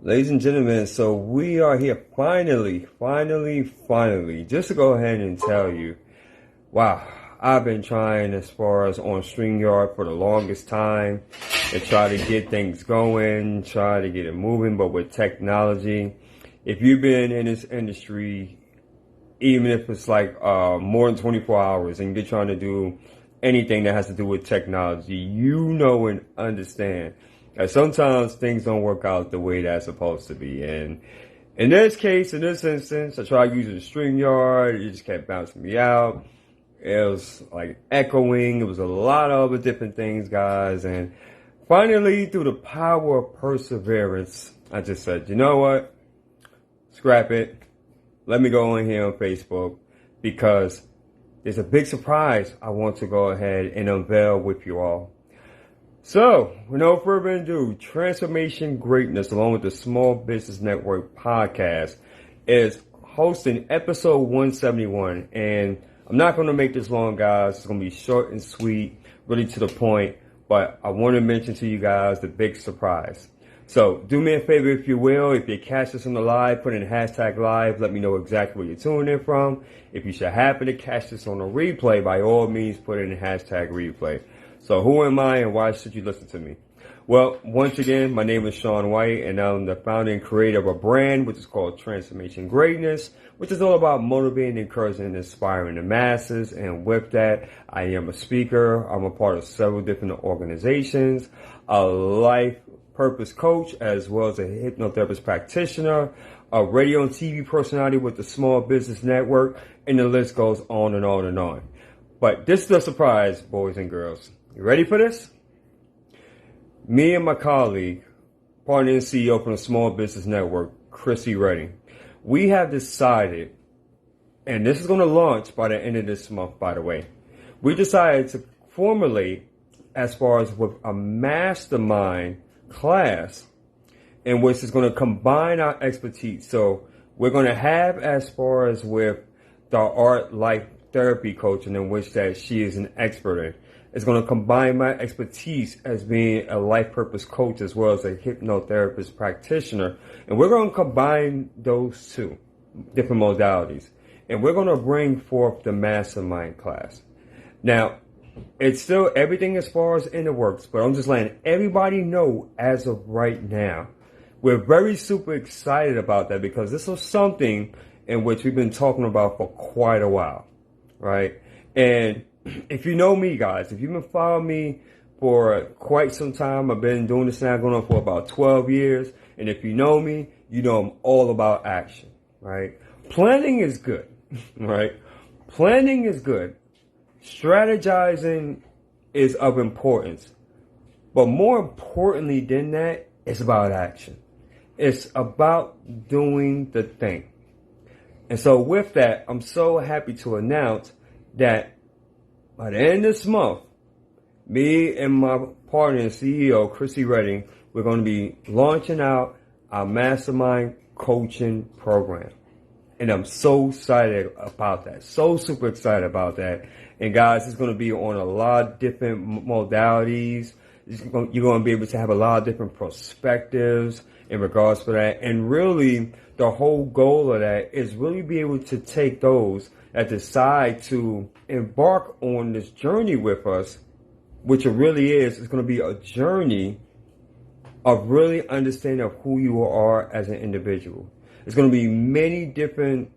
Ladies and gentlemen, so we are here finally, just to go ahead and tell you, wow, I've been trying as far as on StreamYard for the longest time to try to get things going, try to get it moving, but with technology, if you've been in this industry, even if it's like more than 24 hours and you're trying to do anything that has to do with technology, you know and understand that sometimes things don't work out the way that's supposed to be. And in this case, in this instance, I tried using the StreamYard. It just kept bouncing me out. It was like echoing. It was a lot of other different things, guys. And finally, through the power of perseverance, I just said, you know what? Scrap it. Let me go in here on Facebook because there's a big surprise I want to go ahead and unveil with you all. So, with no further ado, Transformation Greatness, along with the Small Business Network podcast, is hosting episode 171. And I'm not going to make this long, guys. It's going to be short and sweet, really to the point. But I want to mention to you guys the big surprise. So, do me a favor if you will. If you catch this on the live, put in hashtag live. Let me know exactly where you're tuning in from. If you should happen to catch this on a replay, by all means, put in hashtag replay. So who am I and why should you listen to me? Well, once again, my name is Sean White, and I'm the founder and creator of a brand which is called Transformation Greatness, which is all about motivating, encouraging, and inspiring the masses. And with that, I am a speaker. I'm a part of several different organizations, a life purpose coach, as well as a hypnotherapist practitioner, a radio and TV personality with the Small Business Network, and the list goes on and on and on. But this is the surprise, boys and girls. You ready for this? Me and my colleague, partner and CEO from the Small Business Network, Chrissy Redding, we have decided, and this is going to launch by the end of this month, by the way, we decided to formulate as far as with a mastermind class in which is going to combine our expertise. So we're going to have as far as with the art life therapy coaching in which that she is an expert in. It's going to combine my expertise as being a life purpose coach as well as a hypnotherapist practitioner. And we're going to combine those two different modalities. And we're going to bring forth the mastermind class. Now, it's still everything as far as in the works, but I'm just letting everybody know as of right now. We're very super excited about that because this is something in which we've been talking about for quite a while, right? And if you know me, guys, if you've been following me for quite some time, I've been doing this now going on for about 12 years. And if you know me, you know I'm all about action, right? Planning is good, right? Planning is good. Strategizing is of importance. But more importantly than that, it's about action. It's about doing the thing. And so with that, I'm so happy to announce that by the end of this month, me and my partner and CEO, Chrissy Redding, we're going to be launching out our mastermind coaching program. And I'm so excited about that. So super excited about that. And guys, it's going to be on a lot of different modalities. You're going to be able to have a lot of different perspectives in regards to that. And really, the whole goal of that is really be able to take those that decide to embark on this journey with us, which it really is. It's going to be a journey of really understanding of who you are as an individual. There's going to be many different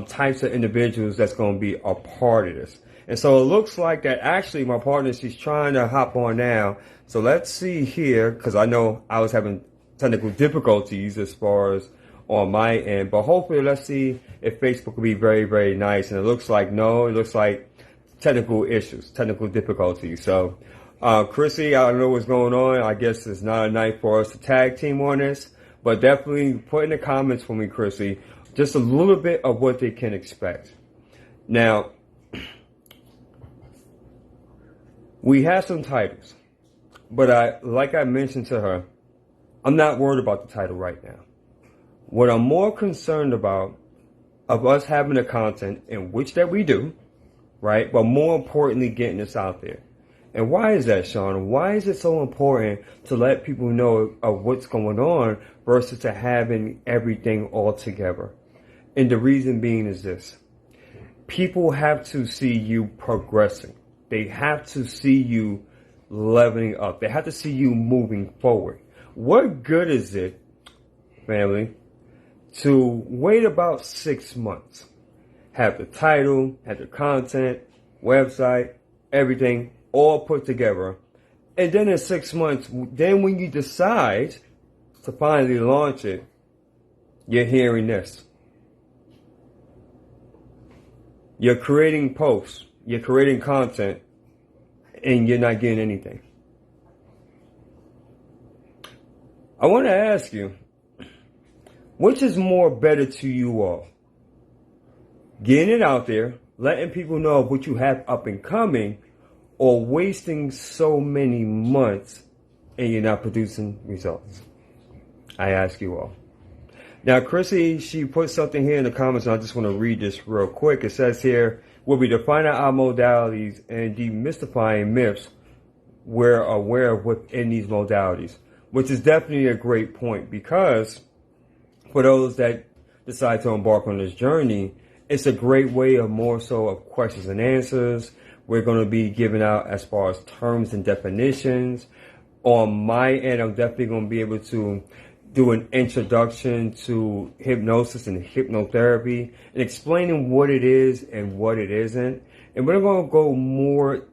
types of individuals that's going to be a part of this. And so it looks like that actually my partner, she's trying to hop on now. So let's see here, because I know I was having technical difficulties as far as on my end. But hopefully let's see if Facebook will be very, very nice. And it looks like no, it looks like technical issues, technical difficulties. So Chrissy, I don't know what's going on. I guess it's not a night for us to tag team on this. But definitely put in the comments for me, Chrissy, just a little bit of what they can expect. Now, we have some titles, but like I mentioned to her, I'm not worried about the title right now. What I'm more concerned about of us having the content in which that we do, right? But more importantly, getting this out there. And why is that, Sean? Why is it so important to let people know of what's going on versus to having everything all together? And the reason being is this. People have to see you progressing. They have to see you leveling up. They have to see you moving forward. What good is it, family, to wait about 6 months, have the title, have the content, website, everything all put together, and then in 6 months, then when you decide to finally launch it, you're hearing this. You're creating posts, you're creating content, and you're not getting anything. I want to ask you, which is more better to you all? Getting it out there, letting people know what you have up and coming, or wasting so many months and you're not producing results? I ask you all. Now, Chrissy, she put something here in the comments, and I just want to read this real quick. It says here, we'll be defining our modalities and demystifying myths we're aware of within these modalities, which is definitely a great point, because for those that decide to embark on this journey, it's a great way of more so of questions and answers. We're going to be giving out as far as terms and definitions. On my end, I'm definitely going to be able to do an introduction to hypnosis and hypnotherapy and explaining what it is and what it isn't. And we're going to go more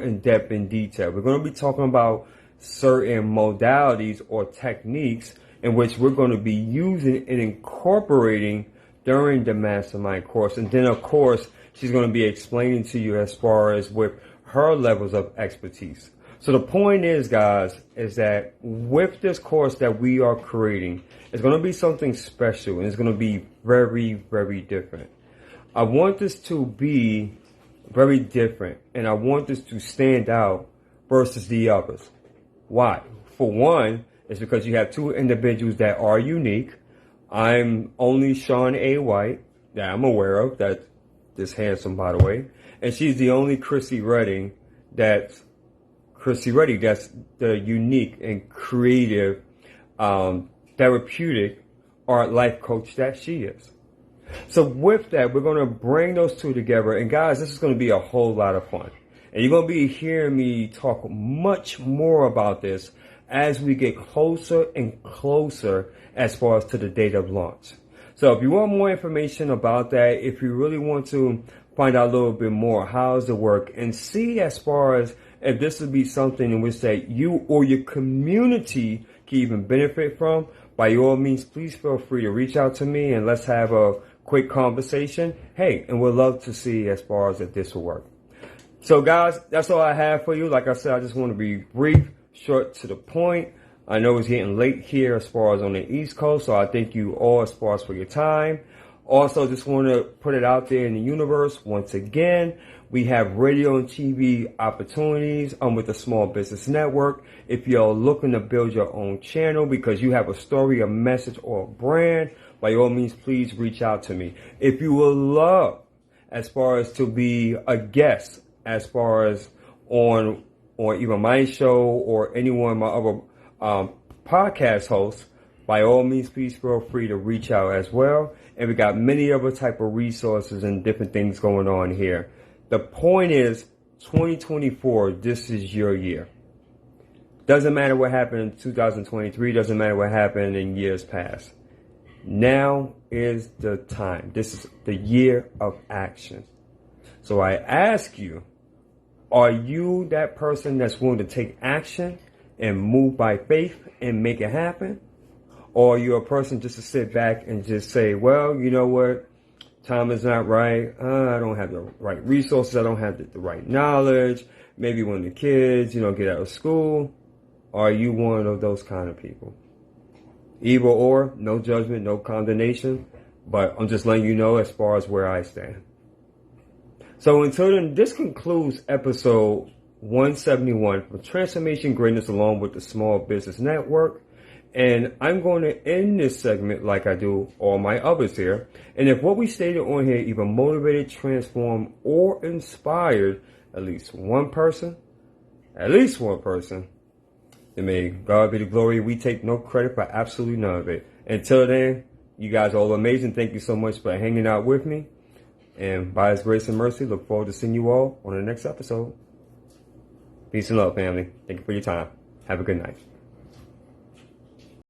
in depth in detail. We're going to be talking about certain modalities or techniques in which we're going to be using and incorporating during the mastermind course. And then, of course, she's going to be explaining to you as far as with her levels of expertise. So the point is, guys, is that with this course that we are creating, it's going to be something special, and it's going to be very, very different. I want this to be very different, and I want this to stand out versus the others. Why? For one, it's because you have two individuals that are unique. I'm only Sean A. White, that I'm aware of, that is handsome, by the way. And she's the only Chrissy Redding that's the unique and creative, therapeutic art life coach that she is. So with that, we're going to bring those two together. And guys, this is going to be a whole lot of fun. And you're going to be hearing me talk much more about this as we get closer and closer as far as to the date of launch. So if you want more information about that, if you really want to find out a little bit more, how does it work, and see as far as if this would be something in which that you or your community can even benefit from, by all means, please feel free to reach out to me and let's have a quick conversation. Hey, and we'd love to see as far as if this will work. So guys, that's all I have for you. Like I said, I just want to be brief, short, to the point. I know it's getting late here as far as on the East Coast, so I thank you all as far as for your time. Also, just want to put it out there in the universe once again. We have radio and TV opportunities with the Small Business Network. If you're looking to build your own channel because you have a story, a message, or a brand, by all means, please reach out to me. If you would love, as far as to be a guest, as far as on either my show or any one of my other podcast hosts, by all means, please feel free to reach out as well. And we got many other type of resources and different things going on here. The point is, 2024, this is your year. Doesn't matter what happened in 2023, doesn't matter what happened in years past. Now is the time. This is the year of action. So I ask you, are you that person that's willing to take action and move by faith and make it happen? Or are you a person just to sit back and just say, well, you know what? Time is not right. I don't have the right resources. I don't have the right knowledge. Maybe when the kids, get out of school. Are you one of those kind of people? Either or, no judgment, no condemnation. But I'm just letting you know as far as where I stand. So until then, this concludes episode 171 for Transformation Greatness along with the Small Business Network. And I'm going to end this segment like I do all my others here. And if what we stated on here either motivated, transformed, or inspired at least one person, at least one person. And may God be the glory. We take no credit for absolutely none of it. Until then, you guys are all amazing. Thank you so much for hanging out with me. And by His grace and mercy, look forward to seeing you all on the next episode. Peace and love, family. Thank you for your time. Have a good night.